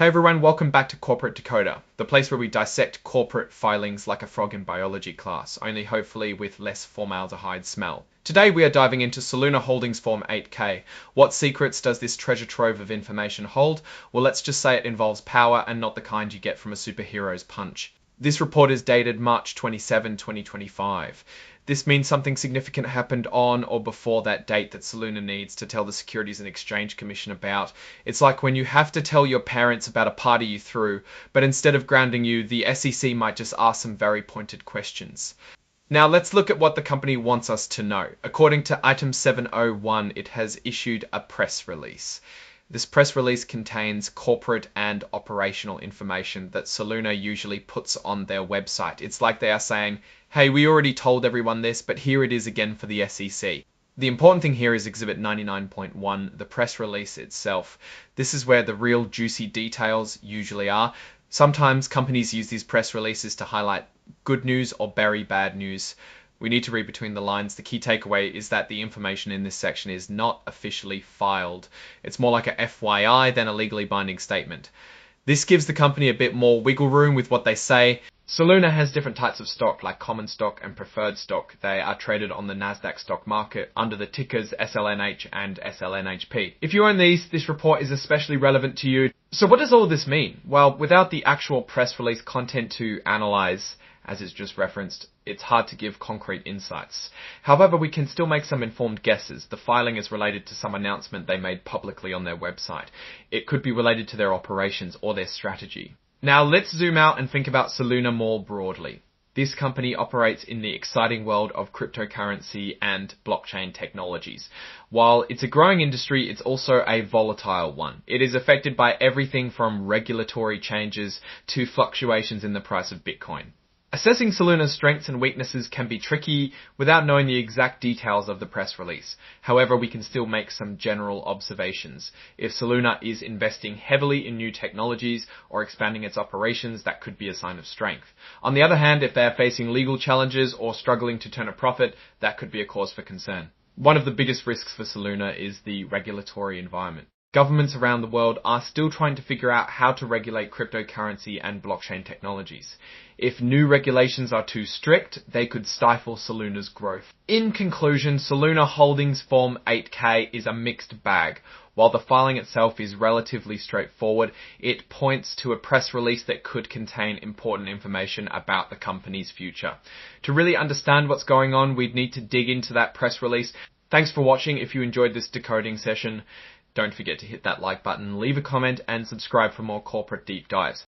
Hey everyone, welcome back to Corporate Decoder, the place where we dissect corporate filings like a frog in biology class, only hopefully with less formaldehyde smell. Today we are diving into Soluna Holdings Form 8K. What secrets does this treasure trove of information hold? Well, let's just say it involves power and not the kind you get from a superhero's punch. This report is dated March 27, 2025. This means something significant happened on or before that date that Soluna needs to tell the Securities and Exchange Commission about. It's like when you have to tell your parents about a party you threw, but instead of grounding you, the SEC might just ask some very pointed questions. Now let's look at what the company wants us to know. According to item 701, it has issued a press release. This press release contains corporate and operational information that Soluna usually puts on their website. It's like they are saying, hey, we already told everyone this, but here it is again for the SEC. The important thing here is Exhibit 99.1, the press release itself. This is where the real juicy details usually are. Sometimes companies use these press releases to highlight good news or bury bad news. We need to read between the lines. The key takeaway is that the information in this section is not officially filed. It's more like a FYI than a legally binding statement. This gives the company a bit more wiggle room with what they say. Soluna has different types of stock, like common stock and preferred stock. They are traded on the Nasdaq stock market under the tickers SLNH and SLNHP. If you own these, this report is especially relevant to you. So what does all of this mean? Well, without the actual press release content to analyze, as is just referenced, it's hard to give concrete insights. However, we can still make some informed guesses. The filing is related to some announcement they made publicly on their website. It could be related to their operations or their strategy. Now let's zoom out and think about Soluna more broadly. This company operates in the exciting world of cryptocurrency and blockchain technologies. While it's a growing industry, it's also a volatile one. It is affected by everything from regulatory changes to fluctuations in the price of Bitcoin. Assessing Soluna's strengths and weaknesses can be tricky without knowing the exact details of the press release. However, we can still make some general observations. If Soluna is investing heavily in new technologies or expanding its operations, that could be a sign of strength. On the other hand, if they are facing legal challenges or struggling to turn a profit, that could be a cause for concern. One of the biggest risks for Soluna is the regulatory environment. Governments around the world are still trying to figure out how to regulate cryptocurrency and blockchain technologies. If new regulations are too strict, they could stifle Soluna's growth. In conclusion, Soluna Holdings Form 8K is a mixed bag. While the filing itself is relatively straightforward, it points to a press release that could contain important information about the company's future. To really understand what's going on, we'd need to dig into that press release. Thanks for watching. If you enjoyed this decoding session, don't forget to hit that like button, leave a comment, and subscribe for more corporate deep dives.